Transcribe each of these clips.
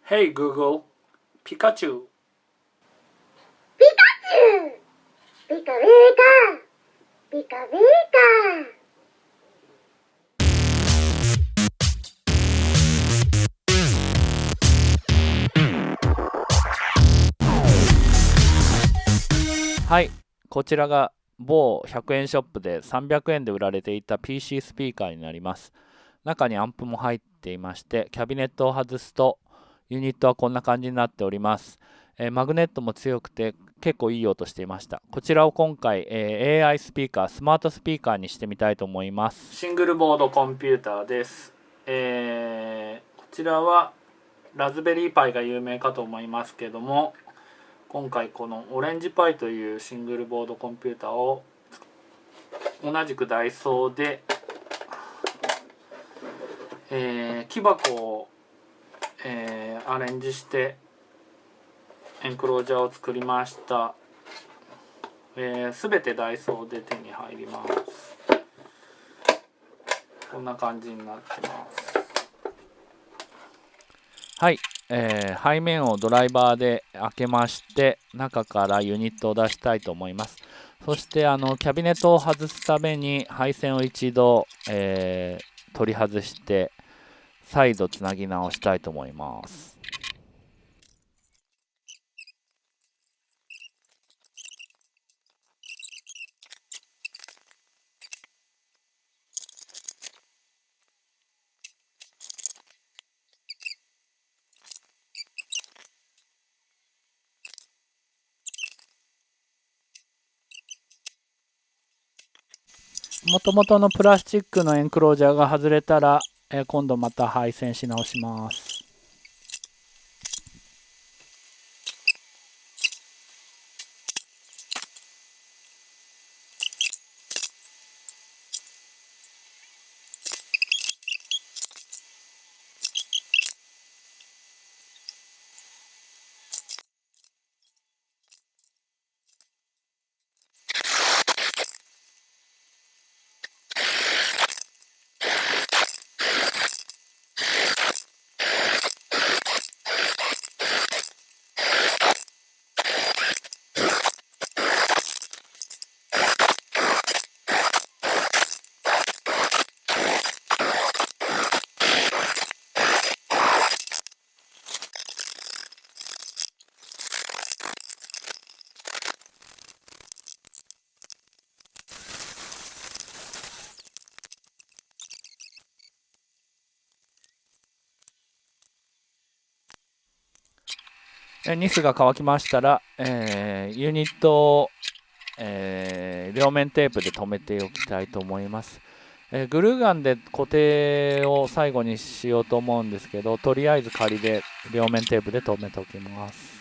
Hey Google, ピカチュウ。ピカチュウ。ピカピカ。ピカピカ。はい、こちらが某100円ショップで300円で売られていた PC スピーカーになります。中にアンプも入っていまして、キャビネットを外すとユニットはこんな感じになっております。マグネットも強くて結構いい音していました。こちらを今回、AI スピーカー、スマートスピーカーにしてみたいと思います。シングルボードコンピューターです。こちらはラズベリーパイが有名かと思いますけども、今回このオレンジパイというシングルボードコンピューターを同じくダイソーで、木箱を、アレンジしてエンクロージャーを作りました。すべてダイソーで手に入ります。こんな感じになってます。はい、背面をドライバーで開けまして、中からユニットを出したいと思います。そしてキャビネットを外すために配線を一度、取り外して再度つなぎ直したいと思います。もともとのプラスチックのエンクロージャーが外れたら、今度また配線し直します。ニスが乾きましたら、ユニットを、両面テープで留めておきたいと思います。グルーガンで固定を最後にしようと思うんですけど、とりあえず仮で両面テープで留めておきます。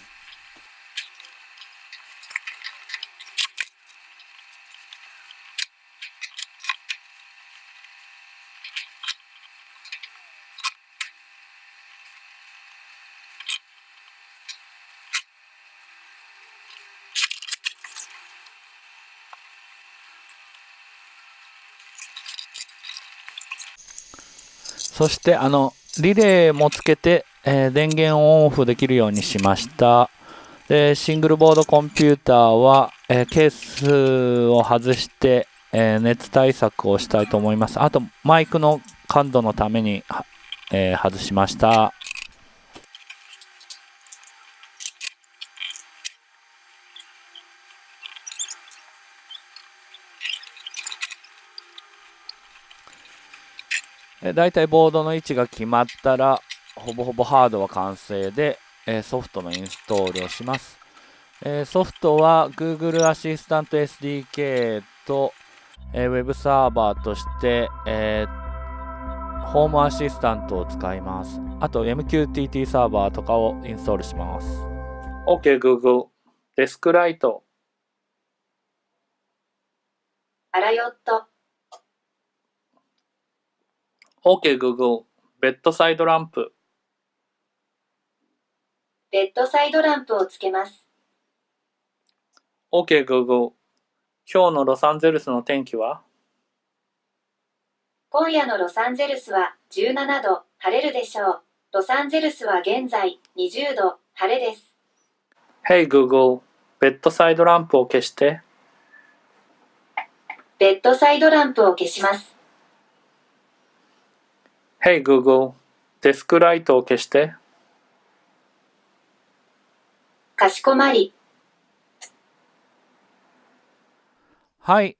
そしてリレーもつけて、電源をオンオフできるようにしました。でシングルボードコンピューターは、ケースを外して、熱対策をしたいと思います。あとマイクの感度のために、外しました。だいたいボードの位置が決まったらほぼほぼハードは完成で、ソフトのインストールをします。ソフトは Google アシスタント SDK と、ウェブサーバーとして、ホームアシスタントを使います。あと MQTT サーバーとかをインストールします。 OK Google、デスクライト。パラヨット。OK Google、ベッドサイドランプ。ベッドサイドランプをつけます。OK Google、今日のロサンゼルスの天気は？今夜のロサンゼルスは17度、晴れるでしょう。ロサンゼルスは現在20度、晴れです。Hey Google、ベッドサイドランプを消して。ベッドサイドランプを消します。Hey Google、デスクライトを消して。かしこまり。はい、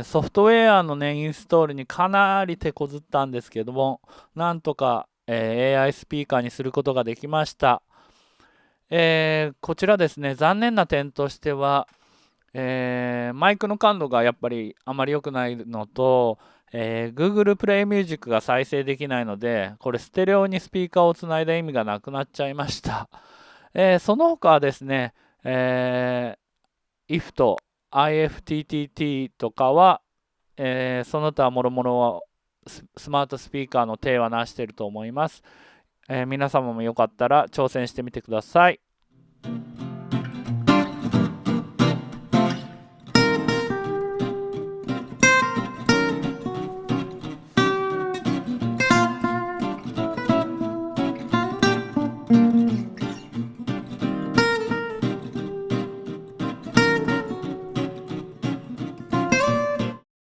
ソフトウェアのね、インストールにかなり手こずったんですけども、なんとか、AI スピーカーにすることができました。こちらですね、残念な点としては、マイクの感度がやっぱりあまり良くないのと、Google プレイミュージックが再生できないので、これステレオにスピーカーをつないだ意味がなくなっちゃいました。その他はですね、IF と IFTTT とかは、その他もろもろはスマートスピーカーの手はなしていると思います。皆様もよかったら挑戦してみてください。